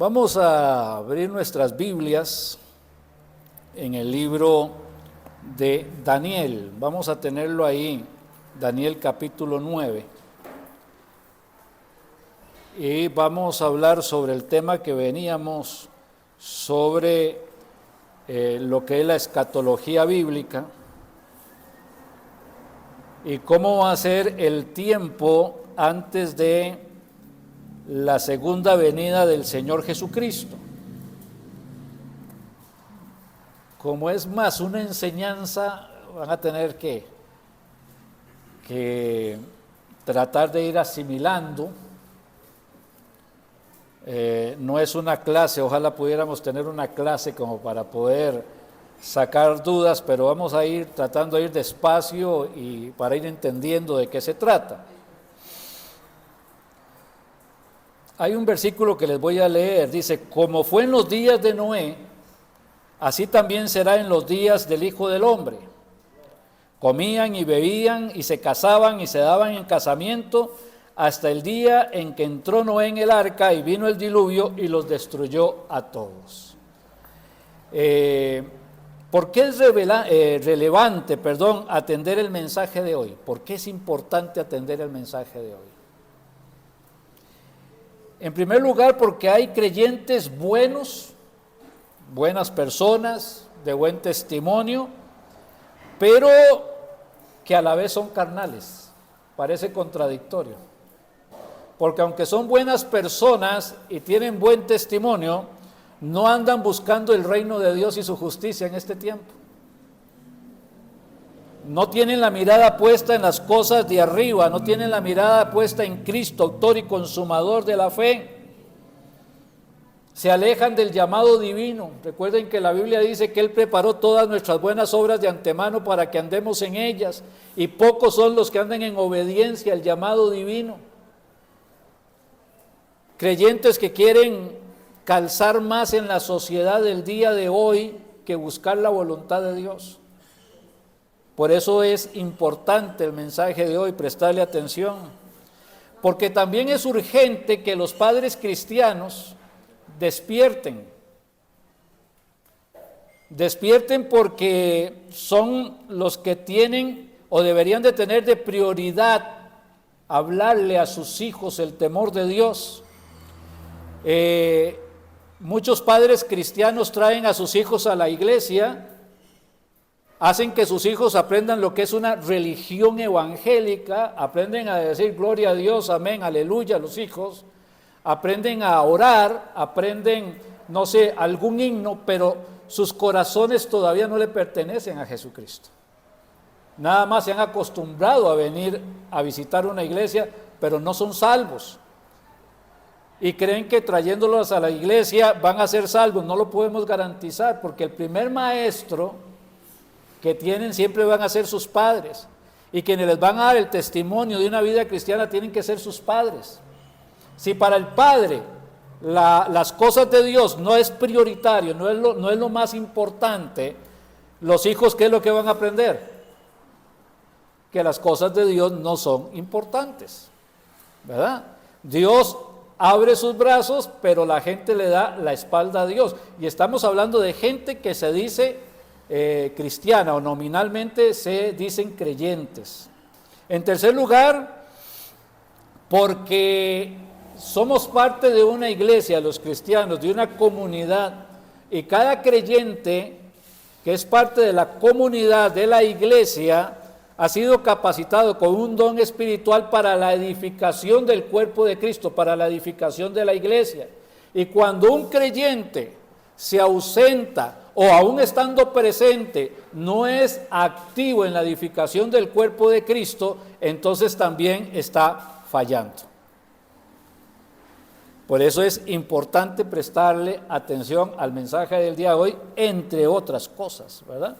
Vamos a abrir nuestras Biblias en el libro de Daniel. Vamos a tenerlo ahí, Daniel capítulo 9. Y vamos a hablar sobre el tema que veníamos, sobre lo que es la escatología bíblica y cómo va a ser el tiempo antes de la segunda venida del Señor Jesucristo. Como es más una enseñanza, van a tener que tratar de ir asimilando. No es una clase, ojalá pudiéramos tener una clase como para poder sacar dudas, pero vamos a ir tratando de ir despacio y para ir entendiendo de qué se trata. Hay un versículo que les voy a leer, dice: como fue en los días de Noé, así también será en los días del Hijo del Hombre. Comían y bebían y se casaban y se daban en casamiento hasta el día en que entró Noé en el arca y vino el diluvio y los destruyó a todos. ¿Por qué es relevante, atender el mensaje de hoy? ¿Por qué es importante atender el mensaje de hoy? En primer lugar, porque hay creyentes buenos, buenas personas, de buen testimonio, pero que a la vez son carnales. Parece contradictorio. Porque aunque son buenas personas y tienen buen testimonio, no andan buscando el reino de Dios y su justicia en este tiempo. No tienen la mirada puesta en las cosas de arriba, no tienen la mirada puesta en Cristo, autor y consumador de la fe. Se alejan del llamado divino. Recuerden que la Biblia dice que Él preparó todas nuestras buenas obras de antemano para que andemos en ellas, y pocos son los que andan en obediencia al llamado divino. Creyentes que quieren calzar más en la sociedad del día de hoy que buscar la voluntad de Dios. Por eso es importante el mensaje de hoy, prestarle atención, porque también es urgente que los padres cristianos despierten porque son los que tienen o deberían de tener de prioridad hablarle a sus hijos el temor de Dios. Muchos padres cristianos traen a sus hijos a la iglesia, hacen que sus hijos aprendan lo que es una religión evangélica, aprenden a decir gloria a Dios, amén, aleluya, los hijos, aprenden a orar, aprenden, no sé, algún himno, pero sus corazones todavía no le pertenecen a Jesucristo. Nada más se han acostumbrado a venir a visitar una iglesia, pero no son salvos. Y creen que trayéndolos a la iglesia van a ser salvos. No lo podemos garantizar, porque el primer maestro que tienen siempre van a ser sus padres, y quienes les van a dar el testimonio de una vida cristiana tienen que ser sus padres. Si para el padre las cosas de Dios no es prioritario, no es lo más importante, los hijos, ¿qué es lo que van a aprender? Que las cosas de Dios no son importantes, ¿verdad? Dios abre sus brazos, pero la gente le da la espalda a Dios. Y estamos hablando de gente que se dice cristiana, o nominalmente se dicen creyentes. En tercer lugar, porque somos parte de una iglesia, los cristianos, de una comunidad, y cada creyente que es parte de la comunidad de la iglesia ha sido capacitado con un don espiritual para la edificación del cuerpo de Cristo, para la edificación de la iglesia. Y cuando un creyente se ausenta o aún estando presente no es activo en la edificación del cuerpo de Cristo, entonces también está fallando. Por eso es importante prestarle atención al mensaje del día de hoy, entre otras cosas, ¿verdad?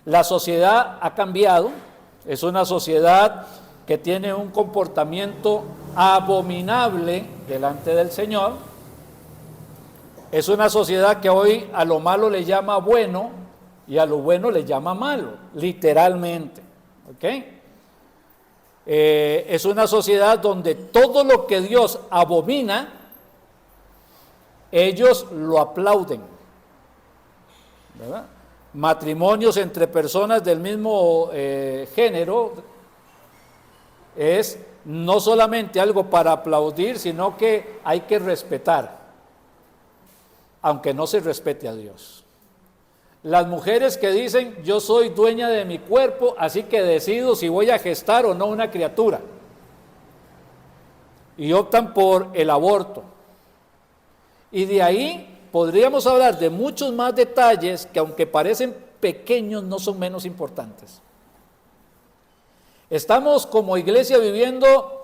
La sociedad ha cambiado. Es una sociedad que tiene un comportamiento abominable delante del Señor. Es una sociedad que hoy a lo malo le llama bueno y a lo bueno le llama malo, literalmente. ¿Ok? Es una sociedad donde todo lo que Dios abomina ellos lo aplauden, ¿verdad? Matrimonios entre personas del mismo género es no solamente algo para aplaudir, sino que hay que respetar, aunque no se respete a Dios. Las mujeres que dicen, yo soy dueña de mi cuerpo, así que decido si voy a gestar o no una criatura, y optan por el aborto. Y de ahí podríamos hablar de muchos más detalles que, aunque parecen pequeños, no son menos importantes. Estamos como iglesia viviendo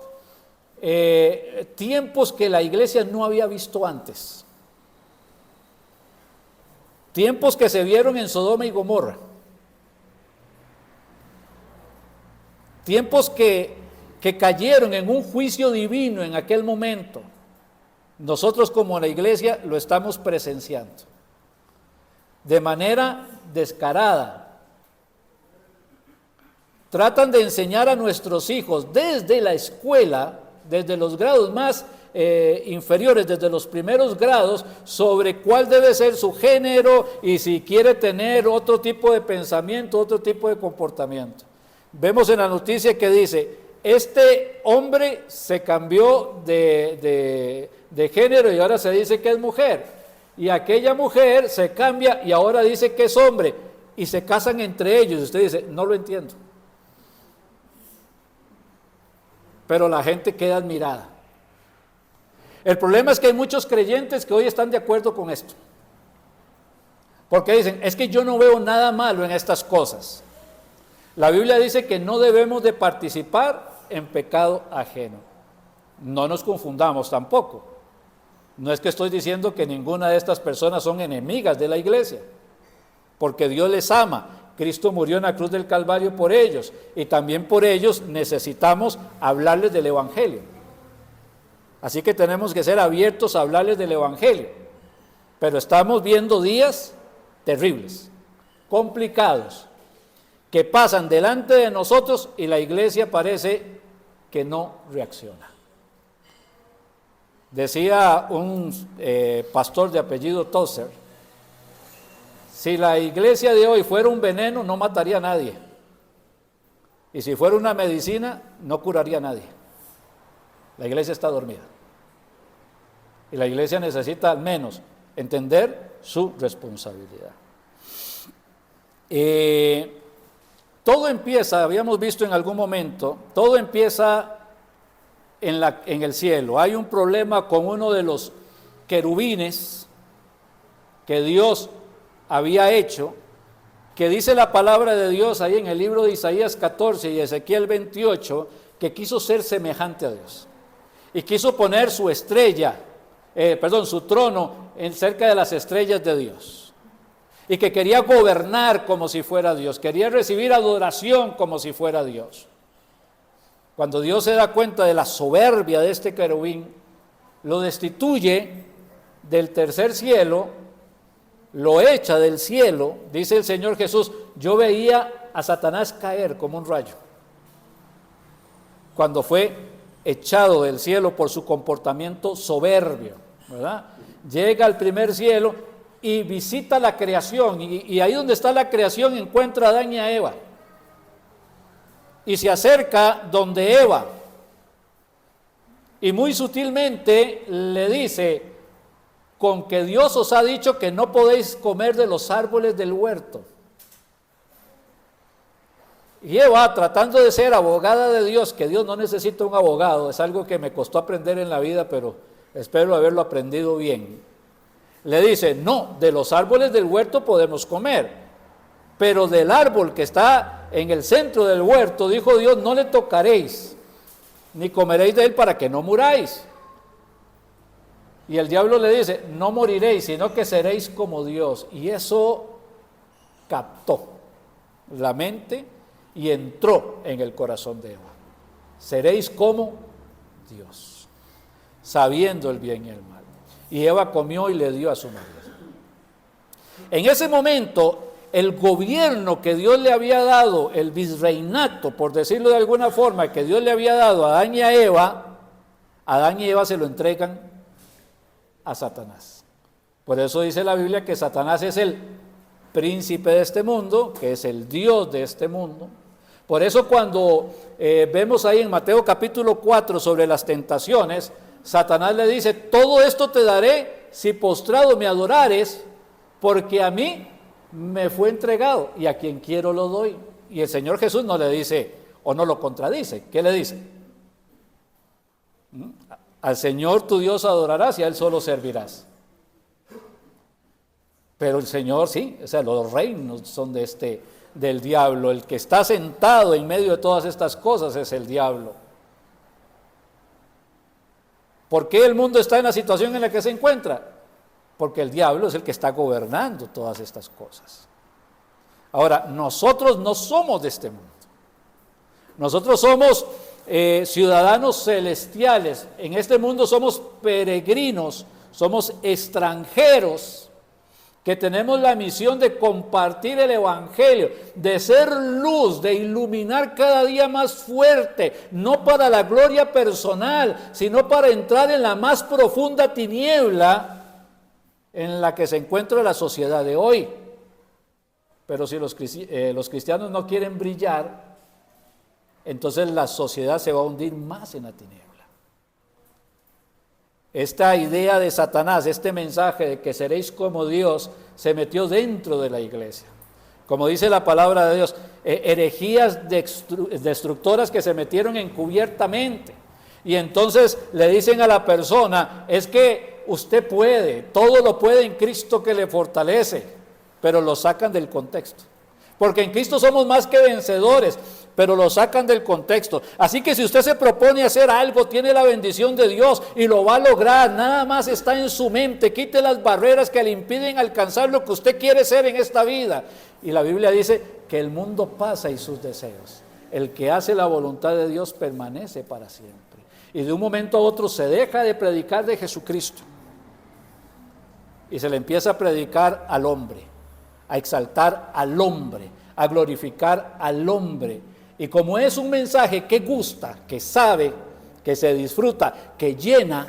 tiempos que la iglesia no había visto antes. Tiempos que se vieron en Sodoma y Gomorra. Tiempos que cayeron en un juicio divino en aquel momento. Nosotros como la iglesia lo estamos presenciando de manera descarada. Tratan de enseñar a nuestros hijos desde la escuela, desde los grados más inferiores, desde los primeros grados, sobre cuál debe ser su género y si quiere tener otro tipo de pensamiento, otro tipo de comportamiento. Vemos en la noticia que dice, este hombre se cambió de género y ahora se dice que es mujer, y aquella mujer se cambia y ahora dice que es hombre, y se casan entre ellos. Y usted dice, no lo entiendo. Pero la gente queda admirada. El problema es que hay muchos creyentes que hoy están de acuerdo con esto, porque dicen, es que yo no veo nada malo en estas cosas. La Biblia dice que no debemos de participar en pecado ajeno. No nos confundamos tampoco. No es que estoy diciendo que ninguna de estas personas son enemigas de la iglesia, porque Dios les ama. Cristo murió en la cruz del Calvario por ellos, y también por ellos necesitamos hablarles del Evangelio. Así que tenemos que ser abiertos a hablarles del Evangelio. Pero estamos viendo días terribles, complicados, que pasan delante de nosotros y la iglesia parece que no reacciona. Decía un pastor de apellido Tozer, si la iglesia de hoy fuera un veneno, no mataría a nadie. Y si fuera una medicina, no curaría a nadie. La iglesia está dormida. Y la iglesia necesita al menos entender su responsabilidad. Todo empieza, habíamos visto en algún momento, todo empieza en el cielo. Hay un problema con uno de los querubines que Dios había hecho, que dice la palabra de Dios ahí en el libro de Isaías 14 y Ezequiel 28, que quiso ser semejante a Dios y quiso poner su su trono cerca de las estrellas de Dios, y que quería gobernar como si fuera Dios, quería recibir adoración como si fuera Dios. Cuando Dios se da cuenta de la soberbia de este querubín, lo destituye del tercer cielo, lo echa del cielo. Dice el Señor Jesús, yo veía a Satanás caer como un rayo cuando fue echado del cielo por su comportamiento soberbio, ¿verdad? Llega al primer cielo y visita la creación, y ahí donde está la creación encuentra a Adán y a Eva, y se acerca donde Eva, y muy sutilmente le dice, con que Dios os ha dicho que no podéis comer de los árboles del huerto. Y Eva, tratando de ser abogada de Dios, que Dios no necesita un abogado, es algo que me costó aprender en la vida, pero espero haberlo aprendido bien. Le dice, no, de los árboles del huerto podemos comer, pero del árbol que está en el centro del huerto, dijo Dios, no le tocaréis, ni comeréis de él para que no muráis. Y el diablo le dice, no moriréis, sino que seréis como Dios. Y eso captó la mente y entró en el corazón de Eva. Seréis como Dios, sabiendo el bien y el mal. Y Eva comió y le dio a su marido. En ese momento, el gobierno que Dios le había dado, el virreinato, por decirlo de alguna forma, que Dios le había dado a Adán y Eva se lo entregan a Satanás. Por eso dice la Biblia que Satanás es el príncipe de este mundo, que es el Dios de este mundo. Por eso cuando vemos ahí en Mateo capítulo 4 sobre las tentaciones, Satanás le dice: todo esto te daré si postrado me adorares, porque a mí me fue entregado y a quien quiero lo doy. Y el Señor Jesús no le dice o no lo contradice. ¿Qué le dice? Al Señor tu Dios adorarás y a Él solo servirás. Pero el Señor sí, o sea, los reinos son del diablo. El que está sentado en medio de todas estas cosas es el diablo. ¿Por qué el mundo está en la situación en la que se encuentra? Porque el diablo es el que está gobernando todas estas cosas. Ahora, nosotros no somos de este mundo. Nosotros somos ciudadanos celestiales. En este mundo somos peregrinos, somos extranjeros, que tenemos la misión de compartir el evangelio, de ser luz, de iluminar cada día más fuerte, no para la gloria personal, sino para entrar en la más profunda tiniebla en la que se encuentra la sociedad de hoy. Pero si los cristianos no quieren brillar, entonces la sociedad se va a hundir más en la tiniebla. Esta idea de Satanás, este mensaje de que seréis como Dios, se metió dentro de la iglesia. Como dice la palabra de Dios, herejías destructoras que se metieron encubiertamente. Y entonces le dicen a la persona: es que usted puede, todo lo puede en Cristo que le fortalece, pero lo sacan del contexto. Porque en Cristo somos más que vencedores, pero lo sacan del contexto. Así que si usted se propone hacer algo, tiene la bendición de Dios y lo va a lograr. Nada más está en su mente. Quite las barreras que le impiden alcanzar lo que usted quiere ser en esta vida. Y la Biblia dice que el mundo pasa y sus deseos. El que hace la voluntad de Dios permanece para siempre. Y de un momento a otro se deja de predicar de Jesucristo y se le empieza a predicar al hombre, a exaltar al hombre, a glorificar al hombre. Y como es un mensaje que gusta, que sabe, que se disfruta, que llena,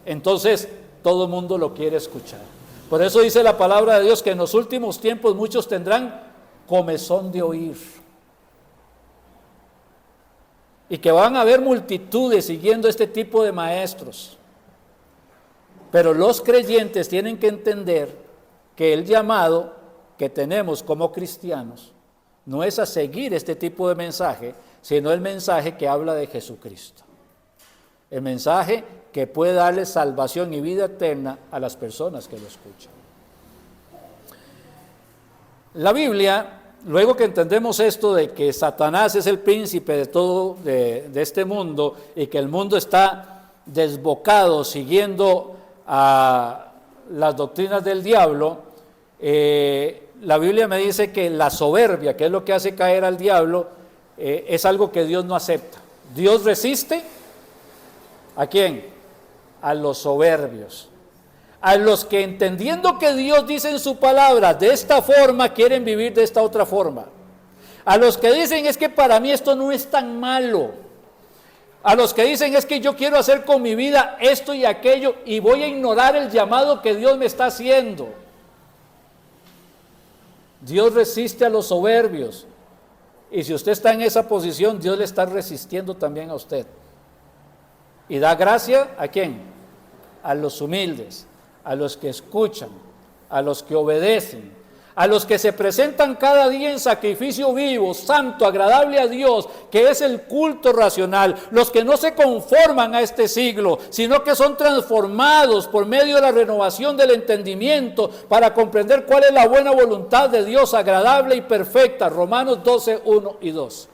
entonces todo el mundo lo quiere escuchar. Por eso dice la palabra de Dios que en los últimos tiempos muchos tendrán comezón de oír. Y que van a haber multitudes siguiendo este tipo de maestros. Pero los creyentes tienen que entender que el llamado que tenemos como cristianos no es a seguir este tipo de mensaje, sino el mensaje que habla de Jesucristo. El mensaje que puede darle salvación y vida eterna a las personas que lo escuchan. La Biblia, luego que entendemos esto de que Satanás es el príncipe de todo de este mundo y que el mundo está desbocado siguiendo a las doctrinas del diablo, la Biblia me dice que la soberbia, que es lo que hace caer al diablo, es algo que Dios no acepta. Dios resiste ¿a quién? A los soberbios, a los que entendiendo que Dios dice en su palabra de esta forma, quieren vivir de esta otra forma. A los que dicen: es que para mí esto no es tan malo. A los que dicen: es que yo quiero hacer con mi vida esto y aquello y voy a ignorar el llamado que Dios me está haciendo. Dios resiste a los soberbios. Y si usted está en esa posición, Dios le está resistiendo también a usted. Y da gracia ¿a quién? A los humildes, a los que escuchan, a los que obedecen, a los que se presentan cada día en sacrificio vivo, santo, agradable a Dios, que es el culto racional, los que no se conforman a este siglo, sino que son transformados por medio de la renovación del entendimiento para comprender cuál es la buena voluntad de Dios, agradable y perfecta. Romanos 12, 1 y 2.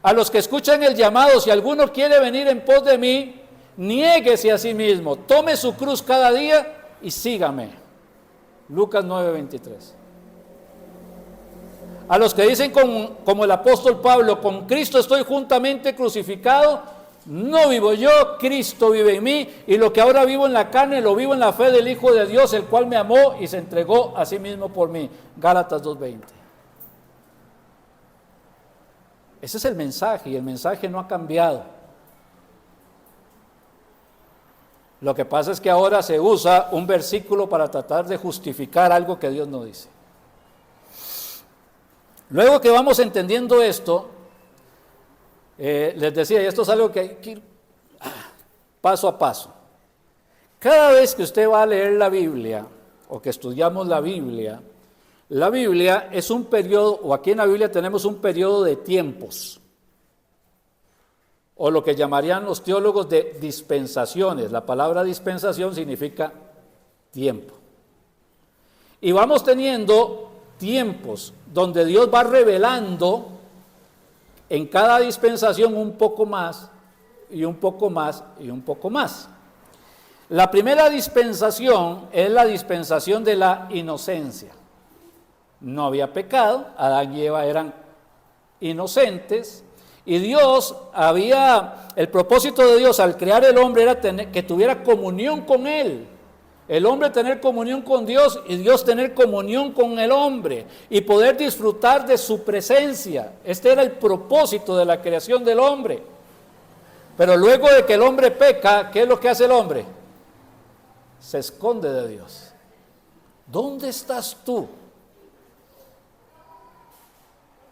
A los que escuchan el llamado: si alguno quiere venir en pos de mí, niéguese a sí mismo, tome su cruz cada día y sígame. Lucas 9:23. A los que dicen como el apóstol Pablo: con Cristo estoy juntamente crucificado, no vivo yo, Cristo vive en mí, y lo que ahora vivo en la carne lo vivo en la fe del Hijo de Dios, el cual me amó y se entregó a sí mismo por mí. Gálatas 2:20. Ese es el mensaje, y el mensaje no ha cambiado. Lo que pasa es que ahora se usa un versículo para tratar de justificar algo que Dios no dice. Luego que vamos entendiendo esto, les decía, y esto es algo que hay que ir paso a paso. Cada vez que usted va a leer la Biblia, o que estudiamos la Biblia es un periodo, o aquí en la Biblia tenemos un periodo de tiempos, o lo que llamarían los teólogos de dispensaciones. La palabra dispensación significa tiempo. Y vamos teniendo tiempos donde Dios va revelando en cada dispensación un poco más, y un poco más, y un poco más. La primera dispensación es la dispensación de la inocencia. No había pecado, Adán y Eva eran inocentes, y el propósito de Dios al crear el hombre era que tuviera comunión con Él. El hombre tener comunión con Dios y Dios tener comunión con el hombre y poder disfrutar de su presencia. Este era el propósito de la creación del hombre. Pero luego de que el hombre peca, ¿qué es lo que hace el hombre? Se esconde de Dios. ¿Dónde estás tú?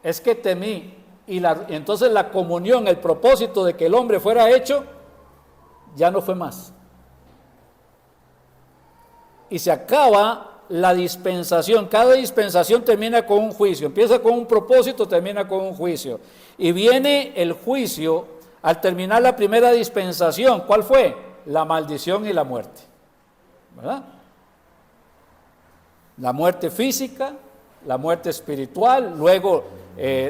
Es que temí. Entonces la comunión, el propósito de que el hombre fuera hecho, ya no fue más. Y se acaba la dispensación. Cada dispensación termina con un juicio. Empieza con un propósito, termina con un juicio. Y viene el juicio al terminar la primera dispensación. ¿Cuál fue? La maldición y la muerte. ¿Verdad? La muerte física, la muerte espiritual. Luego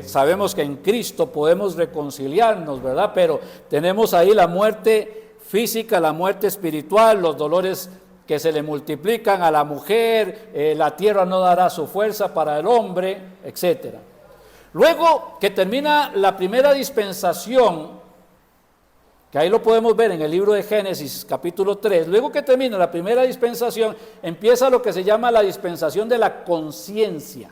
sabemos que en Cristo podemos reconciliarnos, ¿verdad? Pero tenemos ahí la muerte física, la muerte espiritual, los dolores que se le multiplican a la mujer, la tierra no dará su fuerza para el hombre, etc. Luego que termina la primera dispensación, que ahí lo podemos ver en el libro de Génesis capítulo 3, luego que termina la primera dispensación, empieza lo que se llama la dispensación de la conciencia.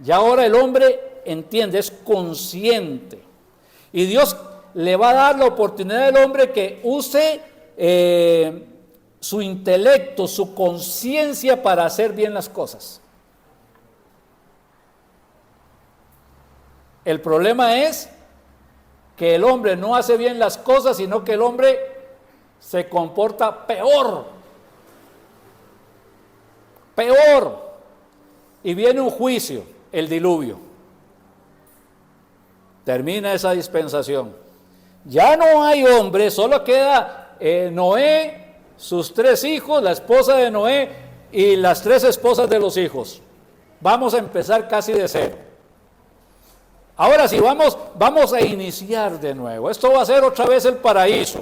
Y ahora el hombre entiende, es consciente, y Dios le va a dar la oportunidad al hombre que use su intelecto, su conciencia para hacer bien las cosas. El problema es que el hombre no hace bien las cosas, sino que el hombre se comporta peor. Y viene un juicio, el diluvio. Termina esa dispensación. Ya no hay hombre, solo queda Noé, sus 3 hijos, la esposa de Noé y las 3 esposas de los hijos. Vamos a empezar casi de cero. Ahora sí, vamos a iniciar de nuevo. Esto va a ser otra vez el paraíso.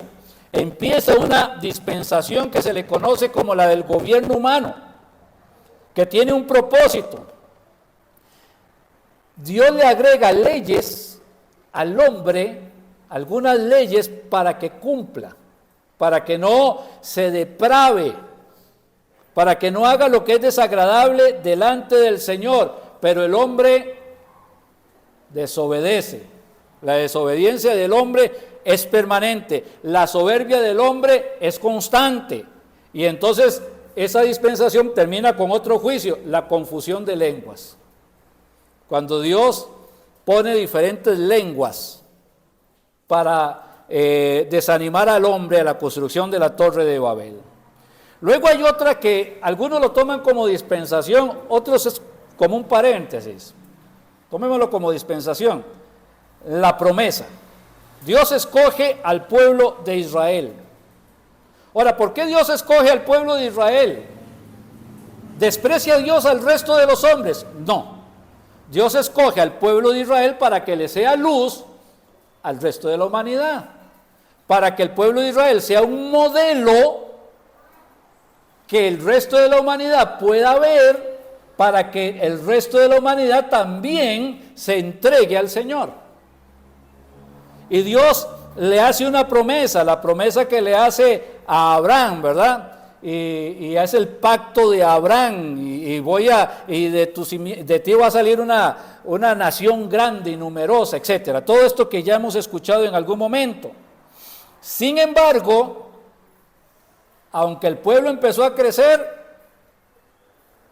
Empieza una dispensación que se le conoce como la del gobierno humano, que tiene un propósito. Dios le agrega leyes al hombre, algunas leyes para que cumpla, para que no se deprave, para que no haga lo que es desagradable delante del Señor. Pero el hombre desobedece. La desobediencia del hombre es permanente, la soberbia del hombre es constante. Y entonces esa dispensación termina con otro juicio, la confusión de lenguas. Cuando Dios pone diferentes lenguas para desanimar al hombre a la construcción de la Torre de Babel. Luego hay otra que algunos lo toman como dispensación, otros es como un paréntesis. Tomémoslo como dispensación. La promesa. Dios escoge al pueblo de Israel. Ahora, ¿por qué Dios escoge al pueblo de Israel? ¿Desprecia a Dios al resto de los hombres? No. Dios escoge al pueblo de Israel para que le sea luz al resto de la humanidad. Para que el pueblo de Israel sea un modelo que el resto de la humanidad pueda ver, para que el resto de la humanidad también se entregue al Señor. Y Dios le hace una promesa, la promesa que le hace a Abraham, ¿verdad? Y hace el pacto de Abraham, y de ti va a salir una nación grande y numerosa, etcétera. Todo esto que ya hemos escuchado en algún momento. Sin embargo, aunque el pueblo empezó a crecer,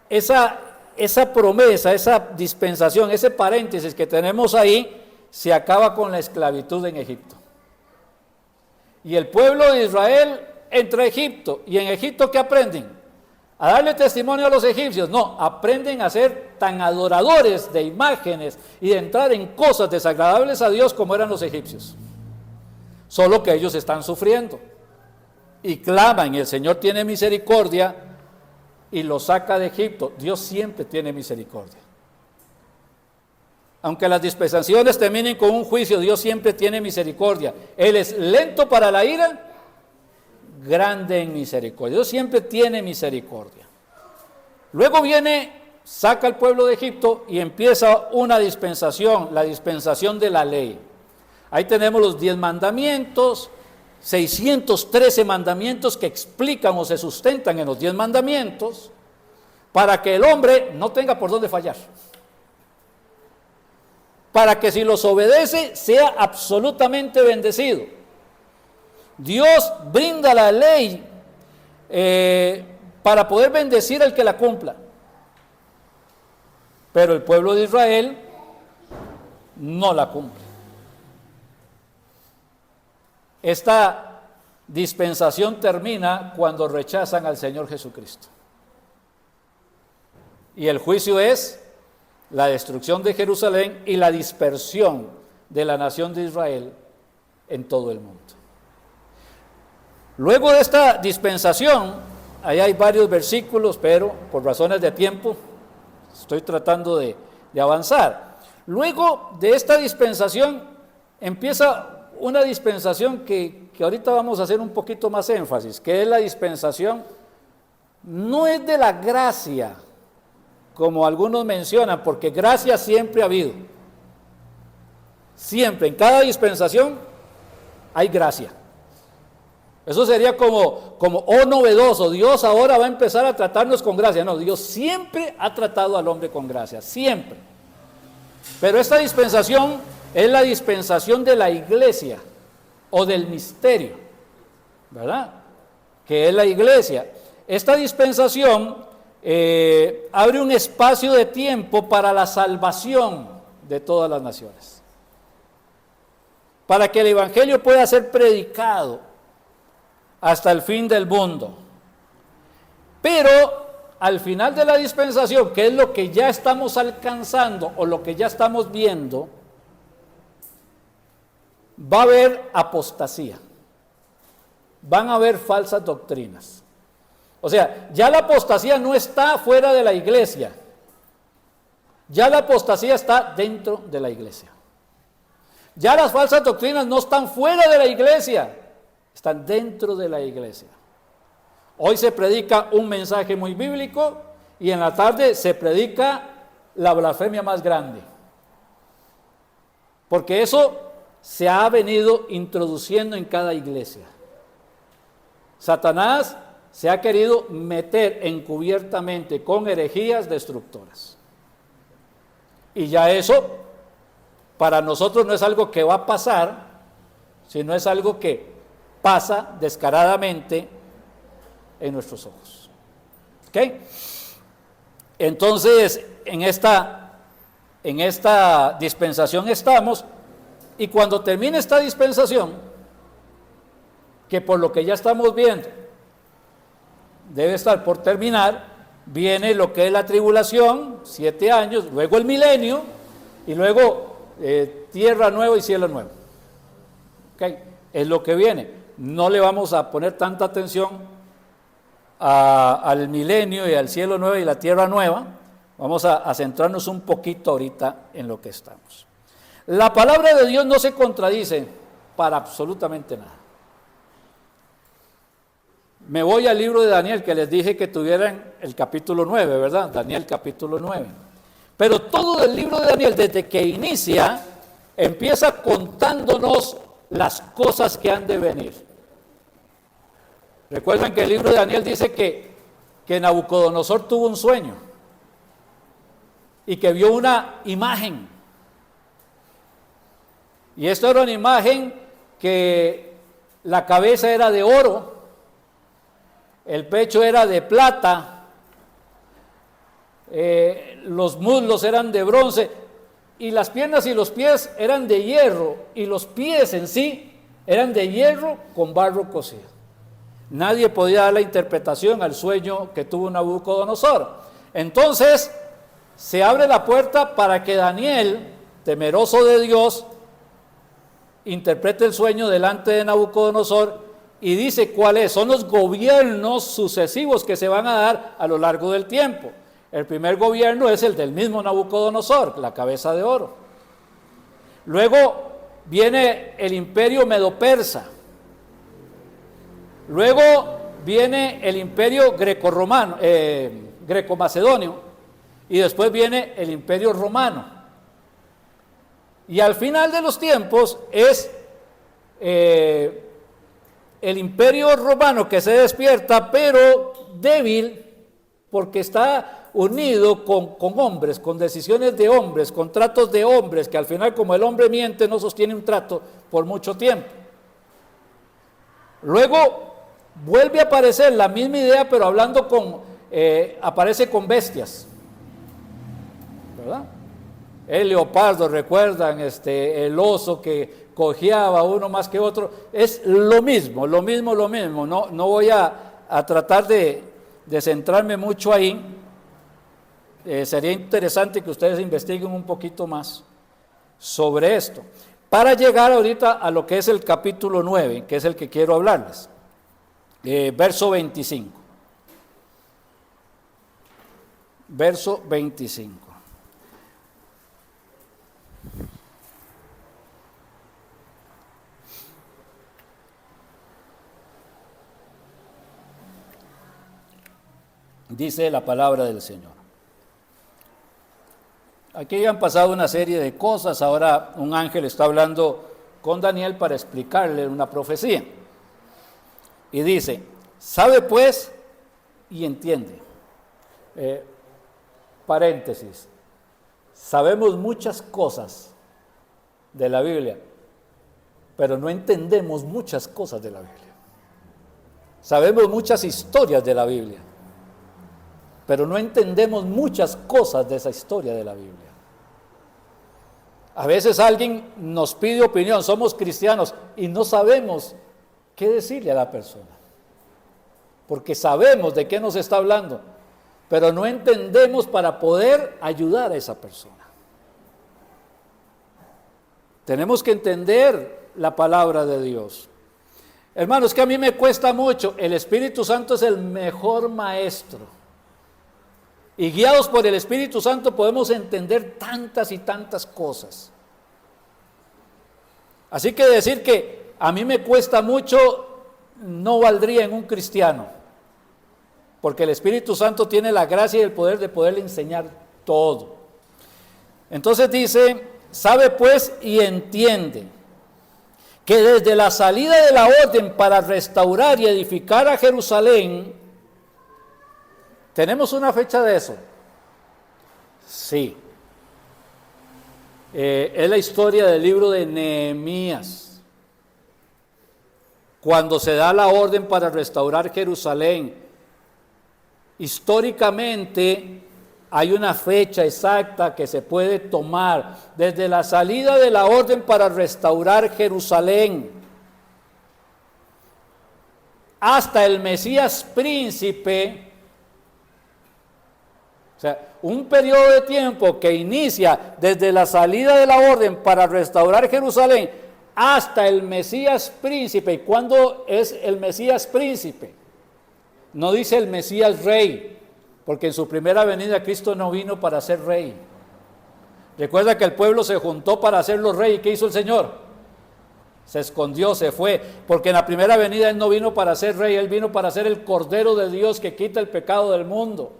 esa promesa, esa dispensación, ese paréntesis que tenemos ahí, se acaba con la esclavitud en Egipto. Y el pueblo de Israel entra a Egipto. ¿Y en Egipto qué aprenden? A darle testimonio a los egipcios. No, aprenden a ser tan adoradores de imágenes y de entrar en cosas desagradables a Dios como eran los egipcios. Solo que ellos están sufriendo y claman, y el Señor tiene misericordia y los saca de Egipto. Dios siempre tiene misericordia. Aunque las dispensaciones terminen con un juicio, Dios siempre tiene misericordia. Él es lento para la ira, grande en misericordia. Dios siempre tiene misericordia. Luego viene, saca al pueblo de Egipto y empieza una dispensación, la dispensación de la ley. Ahí tenemos los 10 mandamientos, 613 mandamientos que explican o se sustentan en los 10 mandamientos, para que el hombre no tenga por dónde fallar. Para que si los obedece sea absolutamente bendecido. Dios brinda la ley para poder bendecir al que la cumpla. Pero el pueblo de Israel no la cumple. Esta dispensación termina cuando rechazan al Señor Jesucristo. Y el juicio es la destrucción de Jerusalén y la dispersión de la nación de Israel en todo el mundo. Luego de esta dispensación, ahí hay varios versículos, pero por razones de tiempo estoy tratando de avanzar. Luego de esta dispensación empieza una dispensación que ahorita vamos a hacer un poquito más énfasis, que es la dispensación, no es de la gracia, como algunos mencionan, porque gracia siempre ha habido. Siempre, en cada dispensación hay gracia. Eso sería como novedoso, Dios ahora va a empezar a tratarnos con gracia. No, Dios siempre ha tratado al hombre con gracia, siempre. Pero esta dispensación es la dispensación de la iglesia o del misterio, ¿verdad? Que es la iglesia. Esta dispensación abre un espacio de tiempo para la salvación de todas las naciones, para que el evangelio pueda ser predicado hasta el fin del mundo. Pero al final de la dispensación, que es lo que ya estamos alcanzando o lo que ya estamos viendo, va a haber apostasía, van a haber falsas doctrinas. O sea, ya la apostasía no está fuera de la iglesia, ya la apostasía está dentro de la iglesia. Ya las falsas doctrinas no están fuera de la iglesia, están dentro de la iglesia. Hoy se predica un mensaje muy bíblico y en la tarde se predica la blasfemia más grande. Porque eso se ha venido introduciendo en cada iglesia. Satanás se ha querido meter encubiertamente con herejías destructoras. Y ya eso para nosotros no es algo que va a pasar, sino es algo que pasa descaradamente en nuestros ojos. ¿Ok? Entonces, en esta dispensación estamos, y cuando termine esta dispensación, que por lo que ya estamos viendo, debe estar por terminar, viene lo que es la tribulación, 7 años, luego el milenio, y luego tierra nueva y cielo nuevo. ¿Ok? Es lo que viene. No le vamos a poner tanta atención al milenio y al cielo nuevo y la tierra nueva. Vamos a centrarnos un poquito ahorita en lo que estamos. La palabra de Dios no se contradice para absolutamente nada. Me voy al libro de Daniel, que les dije que tuvieran el capítulo 9, ¿verdad? Daniel capítulo 9. Pero todo el libro de Daniel, desde que inicia, empieza contándonos las cosas que han de venir. Recuerdan que el libro de Daniel dice que Nabucodonosor tuvo un sueño y que vio una imagen. Y esto era una imagen que la cabeza era de oro el pecho era de plata, los muslos eran de bronce, y las piernas y los pies eran de hierro, y los pies en sí eran de hierro con barro cocido. Nadie podía dar la interpretación al sueño que tuvo Nabucodonosor. Entonces se abre la puerta para que Daniel, temeroso de Dios, interprete el sueño delante de Nabucodonosor y dice cuál es. Son los gobiernos sucesivos que se van a dar a lo largo del tiempo. El primer gobierno es el del mismo Nabucodonosor, la cabeza de oro. Luego viene el imperio medo-persa. Luego viene el imperio greco-romano, greco-macedonio, y después viene el imperio romano. Y al final de los tiempos es el imperio romano que se despierta, pero débil, porque está unido con hombres, con decisiones de hombres, con tratos de hombres, que al final, como el hombre miente, no sostiene un trato por mucho tiempo. Luego vuelve a aparecer la misma idea, pero hablando aparece con bestias, ¿verdad? El leopardo, recuerdan, el oso que cojeaba uno más que otro, es lo mismo. No voy a tratar de centrarme mucho ahí. Sería interesante que ustedes investiguen un poquito más sobre esto, para llegar ahorita a lo que es el capítulo 9, que es el que quiero hablarles. Verso 25. Verso 25. Dice la palabra del Señor. Aquí han pasado una serie de cosas, ahora un ángel está hablando con Daniel para explicarle una profecía. Y dice, sabe pues y entiende. Paréntesis, sabemos muchas cosas de la Biblia, pero no entendemos muchas cosas de la Biblia. Sabemos muchas historias de la Biblia, pero no entendemos muchas cosas de esa historia de la Biblia. A veces alguien nos pide opinión, somos cristianos y no sabemos qué decirle a la persona, porque sabemos de qué nos está hablando, pero no entendemos para poder ayudar a esa persona. Tenemos que entender la palabra de Dios. Hermanos, que a mí me cuesta mucho, el Espíritu Santo es el mejor maestro. Y guiados por el Espíritu Santo podemos entender tantas y tantas cosas. Así que decir que a mí me cuesta mucho no valdría en un cristiano, porque el Espíritu Santo tiene la gracia y el poder de poderle enseñar todo. Entonces dice, sabe pues y entiende que desde la salida de la orden para restaurar y edificar a Jerusalén, ¿tenemos una fecha de eso? Sí. Es la historia del libro de Nehemías. Cuando se da la orden para restaurar Jerusalén, históricamente hay una fecha exacta que se puede tomar desde la salida de la orden para restaurar Jerusalén hasta el Mesías príncipe. O sea, un periodo de tiempo que inicia desde la salida de la orden para restaurar Jerusalén hasta el Mesías príncipe. ¿Y cuándo es el Mesías príncipe? No dice el Mesías rey, porque en su primera venida Cristo no vino para ser rey. Recuerda que el pueblo se juntó para hacerlo rey. ¿Y qué hizo el Señor? Se escondió, se fue, porque en la primera venida Él no vino para ser rey, Él vino para ser el Cordero de Dios que quita el pecado del mundo.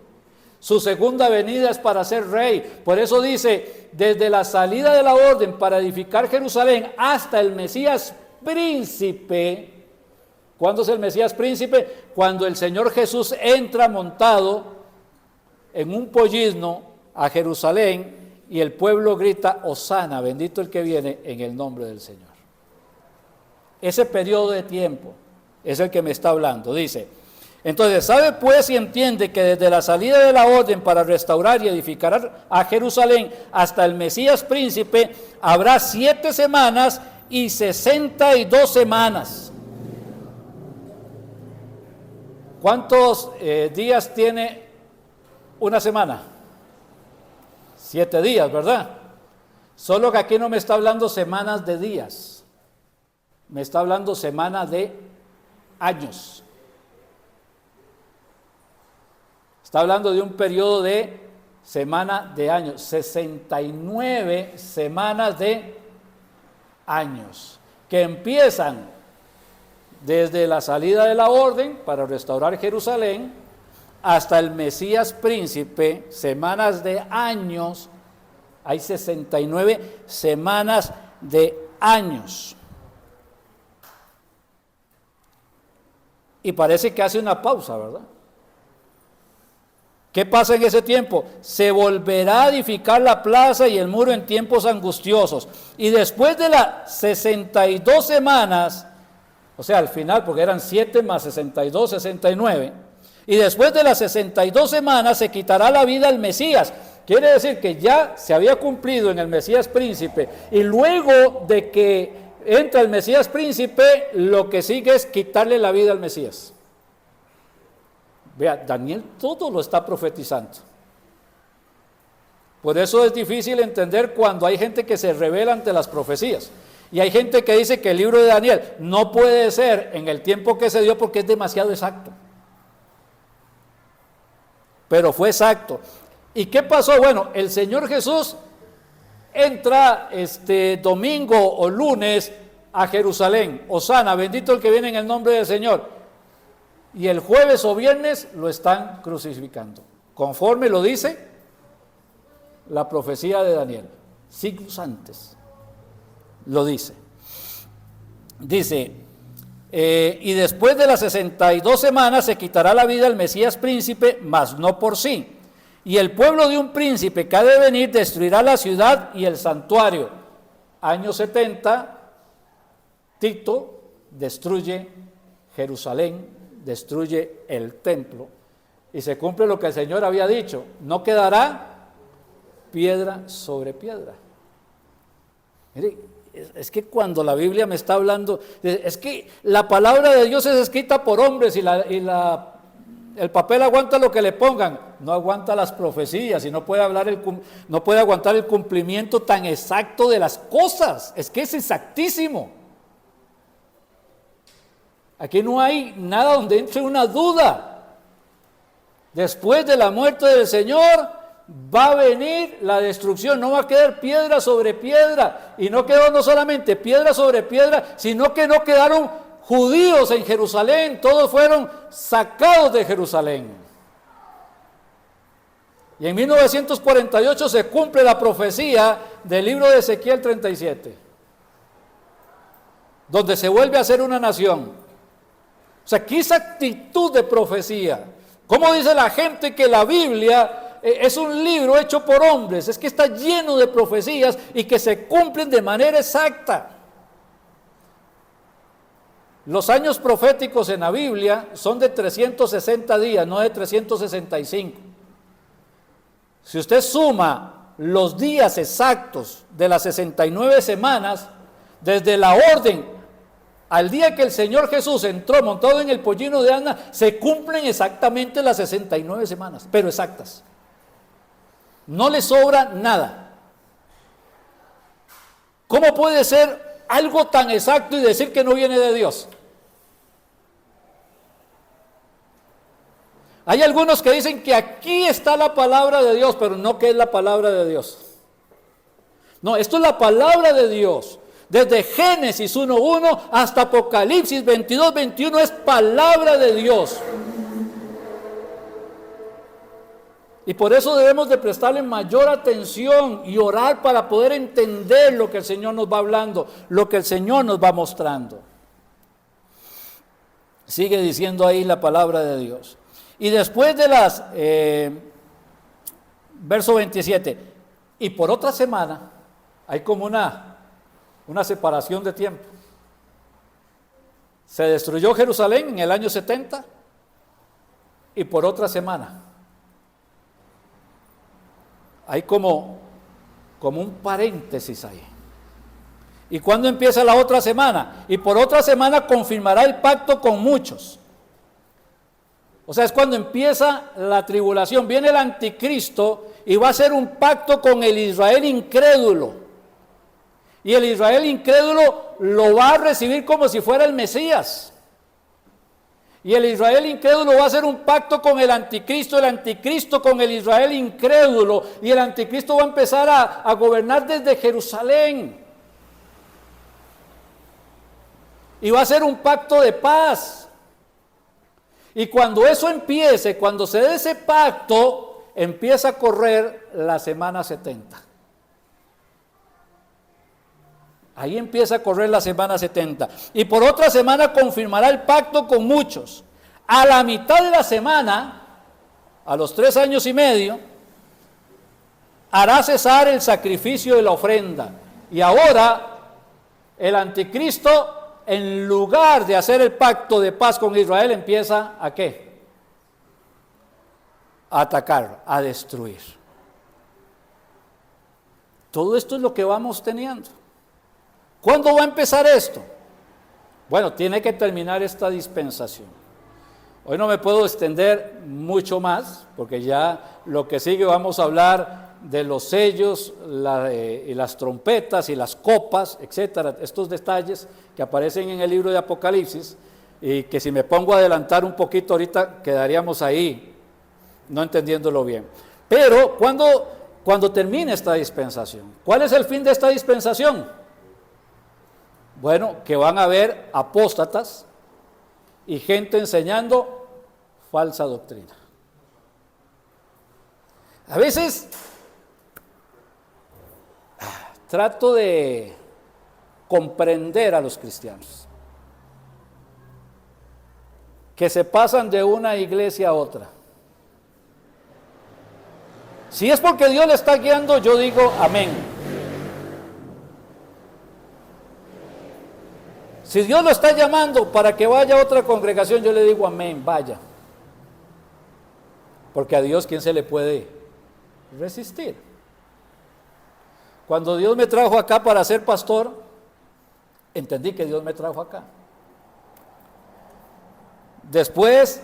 Su segunda venida es para ser rey. Por eso dice, desde la salida de la orden para edificar Jerusalén hasta el Mesías príncipe. ¿Cuándo es el Mesías príncipe? Cuando el Señor Jesús entra montado en un pollisno a Jerusalén y el pueblo grita, Hosana, bendito el que viene en el nombre del Señor. Ese periodo de tiempo es el que me está hablando. Dice, Entonces, sabe pues y entiende que desde la salida de la orden para restaurar y edificar a Jerusalén hasta el Mesías príncipe, habrá 7 semanas y 62 semanas. ¿Cuántos días tiene una semana? 7 días, ¿verdad? Solo que aquí no me está hablando semanas de días, me está hablando semana de años. Está hablando de un periodo de semana de años, 69 semanas de años, que empiezan desde la salida de la orden para restaurar Jerusalén hasta el Mesías príncipe, semanas de años. Hay 69 semanas de años. Y parece que hace una pausa, ¿verdad? ¿Qué pasa en ese tiempo? Se volverá a edificar la plaza y el muro en tiempos angustiosos. Y después de las 62 semanas, o sea, al final, porque eran 7 más 62, 69, y después de las 62 semanas se quitará la vida al Mesías. Quiere decir que ya se había cumplido en el Mesías príncipe, y luego de que entra el Mesías príncipe, lo que sigue es quitarle la vida al Mesías. Vea, Daniel todo lo está profetizando. Por eso es difícil entender cuando hay gente que se revela ante las profecías. Y hay gente que dice que el libro de Daniel no puede ser en el tiempo que se dio porque es demasiado exacto. Pero fue exacto. ¿Y qué pasó? Bueno, el Señor Jesús entra domingo o lunes a Jerusalén. Hosana, bendito el que viene en el nombre del Señor. Y el jueves o viernes lo están crucificando, conforme lo dice la profecía de Daniel, siglos antes lo dice. Dice, y después de las 62 semanas se quitará la vida al Mesías príncipe, mas no por sí. Y el pueblo de un príncipe que ha de venir destruirá la ciudad y el santuario. Año 70, Tito destruye Jerusalén, destruye el templo, y se cumple lo que el Señor había dicho: no quedará piedra sobre piedra. Mire, es que cuando la Biblia me está hablando, es que la palabra de Dios es escrita por hombres, y el papel aguanta lo que le pongan, no aguanta las profecías, y no puede aguantar el cumplimiento tan exacto de las cosas. Es que es exactísimo. Aquí no hay nada donde entre una duda. Después de la muerte del Señor va a venir la destrucción, no va a quedar piedra sobre piedra. Y no quedó no solamente piedra sobre piedra, sino que no quedaron judíos en Jerusalén, todos fueron sacados de Jerusalén. Y en 1948 se cumple la profecía del libro de Ezequiel 37, donde se vuelve a hacer una nación. O sea, ¿qué es actitud de profecía? ¿Cómo dice la gente que la Biblia es un libro hecho por hombres? Es que está lleno de profecías y que se cumplen de manera exacta. Los años proféticos en la Biblia son de 360 días, no de 365. Si usted suma los días exactos de las 69 semanas, desde la orden al día que el Señor Jesús entró montado en el pollino de Ana, se cumplen exactamente las 69 semanas, pero exactas. No le sobra nada. ¿Cómo puede ser algo tan exacto y decir que no viene de Dios? Hay algunos que dicen que aquí está la palabra de Dios, pero no que es la palabra de Dios. No, esto es la palabra de Dios. Desde Génesis 1:1 hasta Apocalipsis 22:21 es palabra de Dios. Y por eso debemos de prestarle mayor atención y orar para poder entender lo que el Señor nos va hablando, lo que el Señor nos va mostrando. Sigue diciendo ahí la palabra de Dios. Y después de verso 27, y por otra semana, hay como una separación de tiempo. Se destruyó Jerusalén en el año 70, y por otra semana. Hay como un paréntesis ahí. ¿Y cuándo empieza la otra semana? Y por otra semana confirmará el pacto con muchos. O sea, es cuando empieza la tribulación. Viene el anticristo y va a hacer un pacto con el Israel incrédulo. Y el Israel incrédulo lo va a recibir como si fuera el Mesías. Y el Israel incrédulo va a hacer un pacto con el anticristo con el Israel incrédulo. Y el anticristo va a empezar a gobernar desde Jerusalén. Y va a ser un pacto de paz. Y cuando eso empiece, cuando se dé ese pacto, empieza a correr la semana 70. Ahí empieza a correr la semana 70. Y por otra semana confirmará el pacto con muchos. A la mitad de la semana, a los 3 años y medio, hará cesar el sacrificio de la ofrenda. Y ahora, el anticristo, en lugar de hacer el pacto de paz con Israel, empieza ¿a qué? A atacar, a destruir. Todo esto es lo que vamos teniendo. ¿Cuándo va a empezar esto? Bueno, tiene que terminar esta dispensación. Hoy no me puedo extender mucho más, porque ya lo que sigue vamos a hablar de los sellos, y las trompetas y las copas, etcétera, estos detalles que aparecen en el libro de Apocalipsis, y que si me pongo a adelantar un poquito ahorita quedaríamos ahí, no entendiéndolo bien. Pero, cuando termine esta dispensación, ¿cuál es el fin de esta dispensación? Bueno, que van a haber apóstatas y gente enseñando falsa doctrina. A veces trato de comprender a los cristianos que se pasan de una iglesia a otra. Si es porque Dios le está guiando, yo digo amén. Si Dios lo está llamando para que vaya a otra congregación, yo le digo amén, vaya. Porque a Dios, ¿quién se le puede resistir? Cuando Dios me trajo acá para ser pastor, entendí que Dios me trajo acá. Después,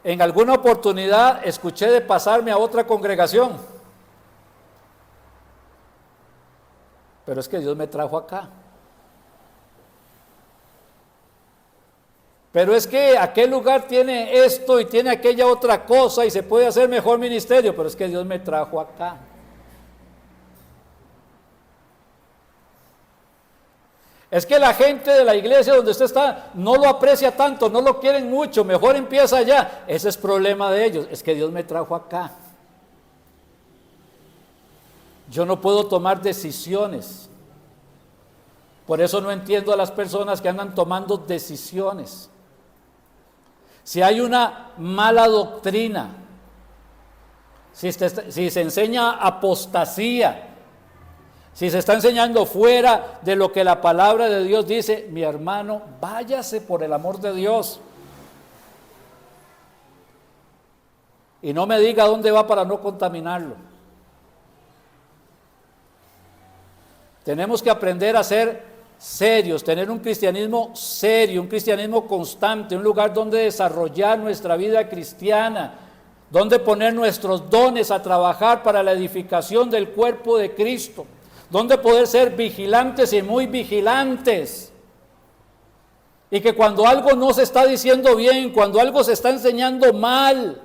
en alguna oportunidad, escuché de pasarme a otra congregación. Pero es que Dios me trajo acá. Pero es que aquel lugar tiene esto y tiene aquella otra cosa y se puede hacer mejor ministerio, pero es que Dios me trajo acá. Es que la gente de la iglesia donde usted está no lo aprecia tanto, no lo quieren mucho, mejor empieza allá. Ese es problema de ellos, es que Dios me trajo acá. Yo no puedo tomar decisiones. Por eso no entiendo a las personas que andan tomando decisiones. Si hay una mala doctrina, si se enseña apostasía, si se está enseñando fuera de lo que la palabra de Dios dice, mi hermano, váyase por el amor de Dios. Y no me diga dónde va para no contaminarlo. Tenemos que aprender a ser serios, tener un cristianismo serio, un cristianismo constante, un lugar donde desarrollar nuestra vida cristiana, donde poner nuestros dones a trabajar para la edificación del cuerpo de Cristo, donde poder ser vigilantes y muy vigilantes. Y que cuando algo no se está diciendo bien, cuando algo se está enseñando mal,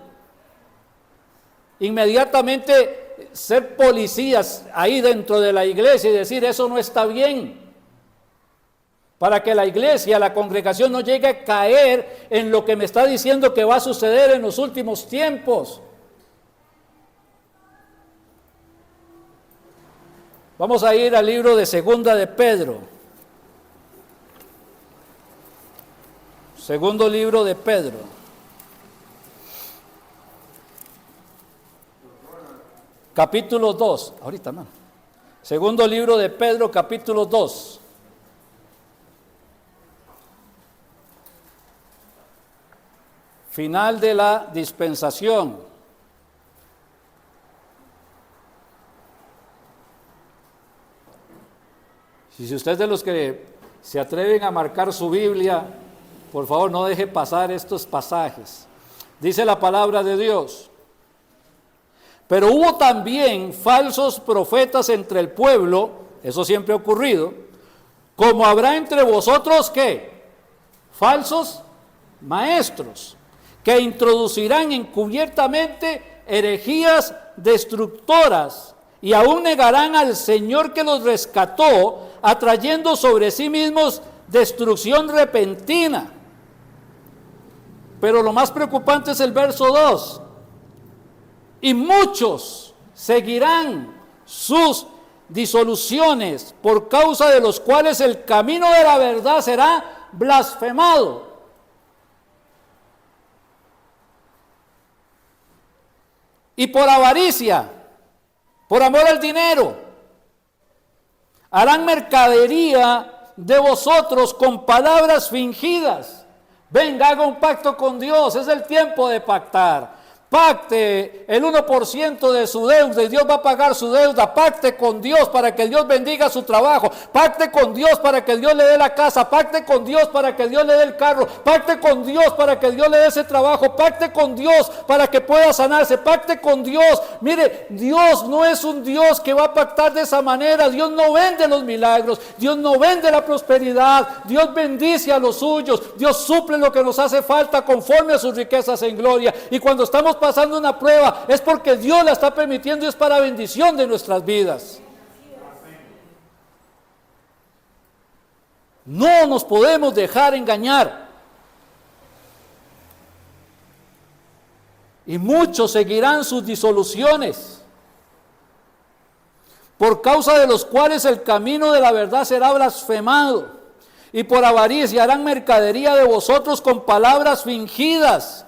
inmediatamente ser policías ahí dentro de la iglesia y decir eso no está bien. Para que la iglesia, la congregación no llegue a caer en lo que me está diciendo que va a suceder en los últimos tiempos. Vamos a ir al libro de Segunda de Pedro. Segundo libro de Pedro. Capítulo 2. Ahorita no. Segundo libro de Pedro, capítulo 2. final de la dispensación. Si usted es de los que se atreven a marcar su Biblia, por favor no deje pasar estos pasajes. Dice la palabra de Dios: pero hubo también falsos profetas entre el pueblo, eso siempre ha ocurrido, como habrá entre vosotros, ¿qué? Falsos maestros, que introducirán encubiertamente herejías destructoras, y aún negarán al Señor que los rescató, atrayendo sobre sí mismos destrucción repentina. Pero lo más preocupante es el verso 2. Y muchos seguirán sus disoluciones, por causa de los cuales el camino de la verdad será blasfemado. Y por avaricia, por amor al dinero, harán mercadería de vosotros con palabras fingidas. Venga, haga un pacto con Dios, es el tiempo de pactar. Pacte el 1% de su deuda y Dios va a pagar su deuda. Pacte con Dios para que Dios bendiga su trabajo. Pacte con Dios para que Dios le dé la casa. Pacte con Dios para que Dios le dé el carro. Pacte con Dios para que Dios le dé ese trabajo. Pacte con Dios para que pueda sanarse. Pacte con Dios. Mire, Dios no es un Dios que va a pactar de esa manera. Dios no vende los milagros. Dios no vende la prosperidad. Dios bendice a los suyos. Dios suple lo que nos hace falta conforme a sus riquezas en gloria. Y cuando estamos pasando una prueba es porque Dios la está permitiendo y es para bendición de nuestras vidas. No nos podemos dejar engañar. Y muchos seguirán sus disoluciones, por causa de los cuales el camino de la verdad será blasfemado, y por avaricia harán mercadería de vosotros con palabras fingidas.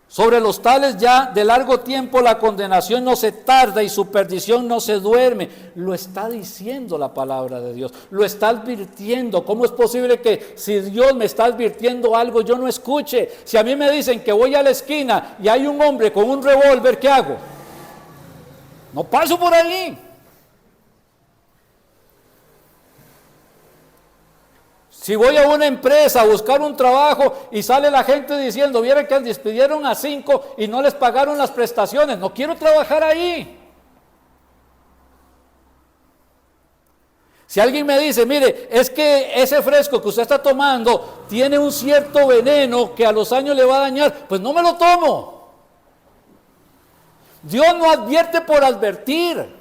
Sobre los tales ya de largo tiempo la condenación no se tarda y su perdición no se duerme. Lo está diciendo la palabra de Dios, lo está advirtiendo. ¿Cómo es posible que si Dios me está advirtiendo algo yo no escuche? Si a mí me dicen que voy a la esquina y hay un hombre con un revólver, ¿qué hago? No paso por ahí. Si voy a una empresa a buscar un trabajo y sale la gente diciendo, vieron que despidieron a 5 y no les pagaron las prestaciones, no quiero trabajar ahí. Si alguien me dice, mire, es que ese fresco que usted está tomando tiene un cierto veneno que a los años le va a dañar, pues no me lo tomo. Dios no advierte por advertir.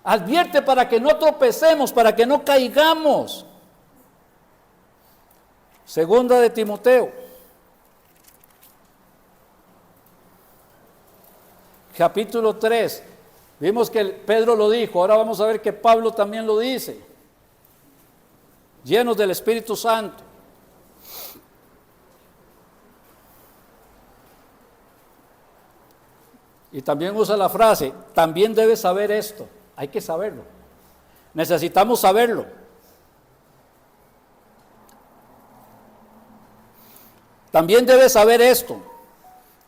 Advierte para que no tropecemos, para que no caigamos. Segunda de Timoteo, capítulo 3. Vimos que Pedro lo dijo, ahora vamos a ver que Pablo también lo dice. Llenos del Espíritu Santo. Y también usa la frase, también debes saber esto. Hay que saberlo. Necesitamos saberlo. También debes saber esto,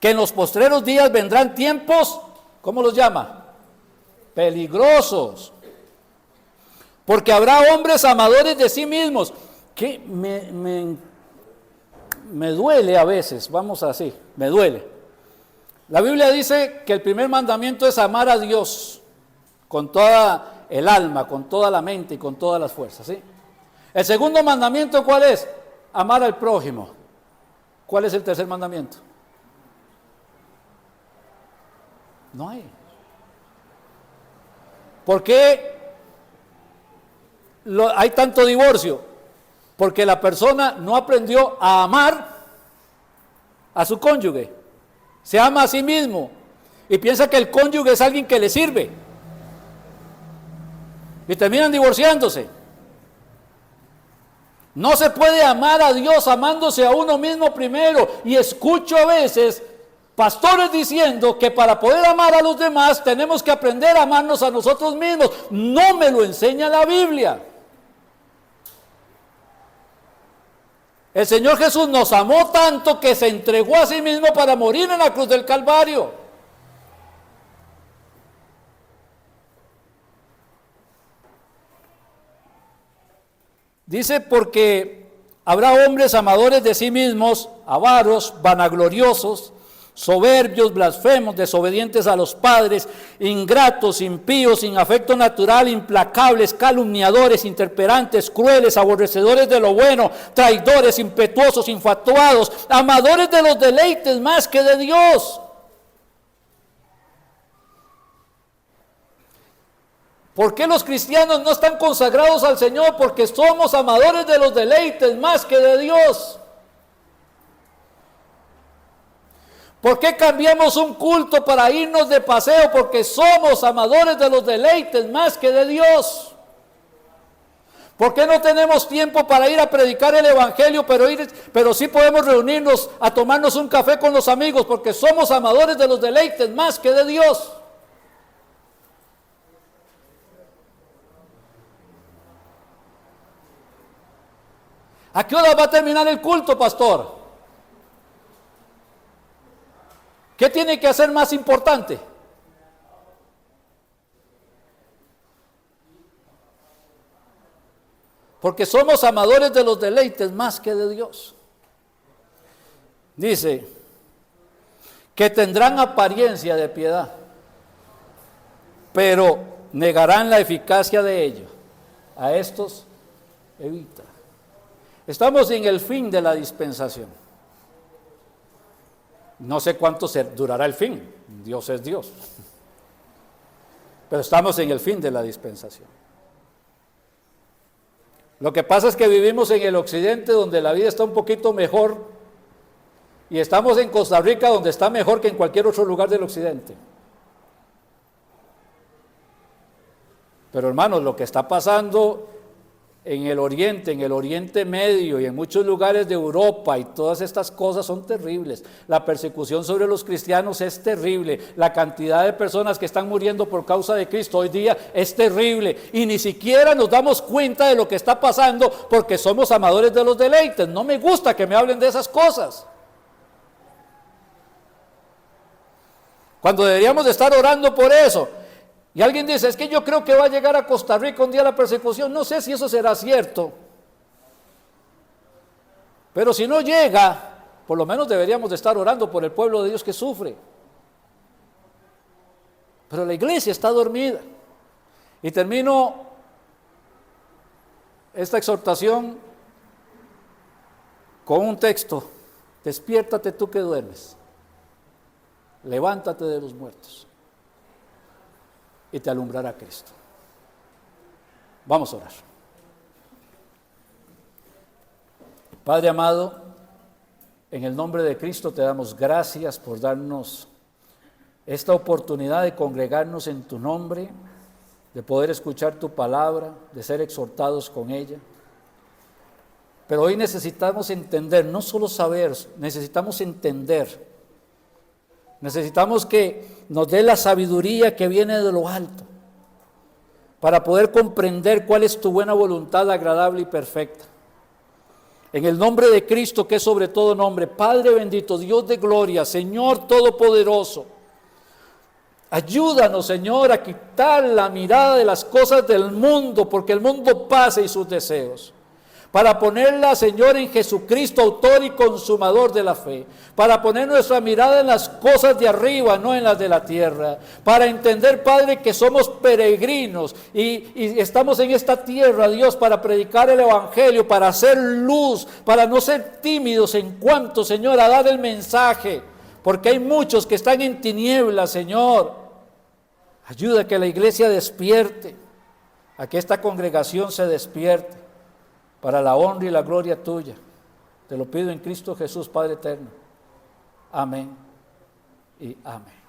que en los postreros días vendrán tiempos, ¿cómo los llama? Peligrosos. Porque habrá hombres amadores de sí mismos, que me duele a veces, vamos así, me duele. La Biblia dice que el primer mandamiento es amar a Dios con toda el alma, con toda la mente y con todas las fuerzas, ¿sí? El segundo mandamiento, ¿cuál es? Amar al prójimo. ¿Cuál es el tercer mandamiento? No hay. ¿Por qué hay tanto divorcio? Porque la persona no aprendió a amar a su cónyuge. Se ama a sí mismo y piensa que el cónyuge es alguien que le sirve. Y terminan divorciándose. No se puede amar a Dios amándose a uno mismo primero. Y escucho a veces pastores diciendo que para poder amar a los demás tenemos que aprender a amarnos a nosotros mismos. No me lo enseña la Biblia. El Señor Jesús nos amó tanto que se entregó a sí mismo para morir en la cruz del Calvario. Dice, porque habrá hombres amadores de sí mismos, avaros, vanagloriosos, soberbios, blasfemos, desobedientes a los padres, ingratos, impíos, sin afecto natural, implacables, calumniadores, intemperantes, crueles, aborrecedores de lo bueno, traidores, impetuosos, infatuados, amadores de los deleites más que de Dios. ¿Por qué los cristianos no están consagrados al Señor? Porque somos amadores de los deleites más que de Dios. ¿Por qué cambiamos un culto para irnos de paseo? Porque somos amadores de los deleites más que de Dios. ¿Por qué no tenemos tiempo para ir a predicar el Evangelio, pero sí podemos reunirnos a tomarnos un café con los amigos? Porque somos amadores de los deleites más que de Dios. ¿A qué hora va a terminar el culto, pastor? ¿Qué tiene que hacer más importante? Porque somos amadores de los deleites más que de Dios. Dice, que tendrán apariencia de piedad, pero negarán la eficacia de ello. A estos evita. Estamos en el fin de la dispensación. No sé cuánto durará el fin, Dios es Dios. Pero estamos en el fin de la dispensación. Lo que pasa es que vivimos en el occidente, donde la vida está un poquito mejor, y estamos en Costa Rica, donde está mejor que en cualquier otro lugar del occidente. Pero hermanos, lo que está pasando en el Oriente Medio y en muchos lugares de Europa y todas estas cosas son terribles. La persecución sobre los cristianos es terrible. La cantidad de personas que están muriendo por causa de Cristo hoy día es terrible. Y ni siquiera nos damos cuenta de lo que está pasando porque somos amadores de los deleites. No me gusta que me hablen de esas cosas. Cuando deberíamos de estar orando por eso. Y alguien dice, es que yo creo que va a llegar a Costa Rica un día la persecución. No sé si eso será cierto. Pero si no llega, por lo menos deberíamos de estar orando por el pueblo de Dios que sufre. Pero la iglesia está dormida. Y termino esta exhortación con un texto. Despiértate tú que duermes. Levántate de los muertos. Y te alumbrará Cristo. Vamos a orar. Padre amado, en el nombre de Cristo te damos gracias por darnos esta oportunidad de congregarnos en tu nombre, de poder escuchar tu palabra, de ser exhortados con ella. Pero hoy necesitamos entender, no solo saber, necesitamos entender. Necesitamos que nos dé la sabiduría que viene de lo alto para poder comprender cuál es tu buena voluntad agradable y perfecta. En el nombre de Cristo, que es sobre todo nombre, Padre bendito, Dios de gloria, Señor todopoderoso, ayúdanos, Señor, a quitar la mirada de las cosas del mundo, porque el mundo pasa y sus deseos. Para ponerla, Señor, en Jesucristo, autor y consumador de la fe. Para poner nuestra mirada en las cosas de arriba, no en las de la tierra. Para entender, Padre, que somos peregrinos y estamos en esta tierra, Dios, para predicar el Evangelio, para hacer luz, para no ser tímidos en cuanto, Señor, a dar el mensaje. Porque hay muchos que están en tinieblas, Señor. Ayuda a que la iglesia despierte, a que esta congregación se despierte. Para la honra y la gloria tuya. Te lo pido en Cristo Jesús, Padre eterno. Amén y amén.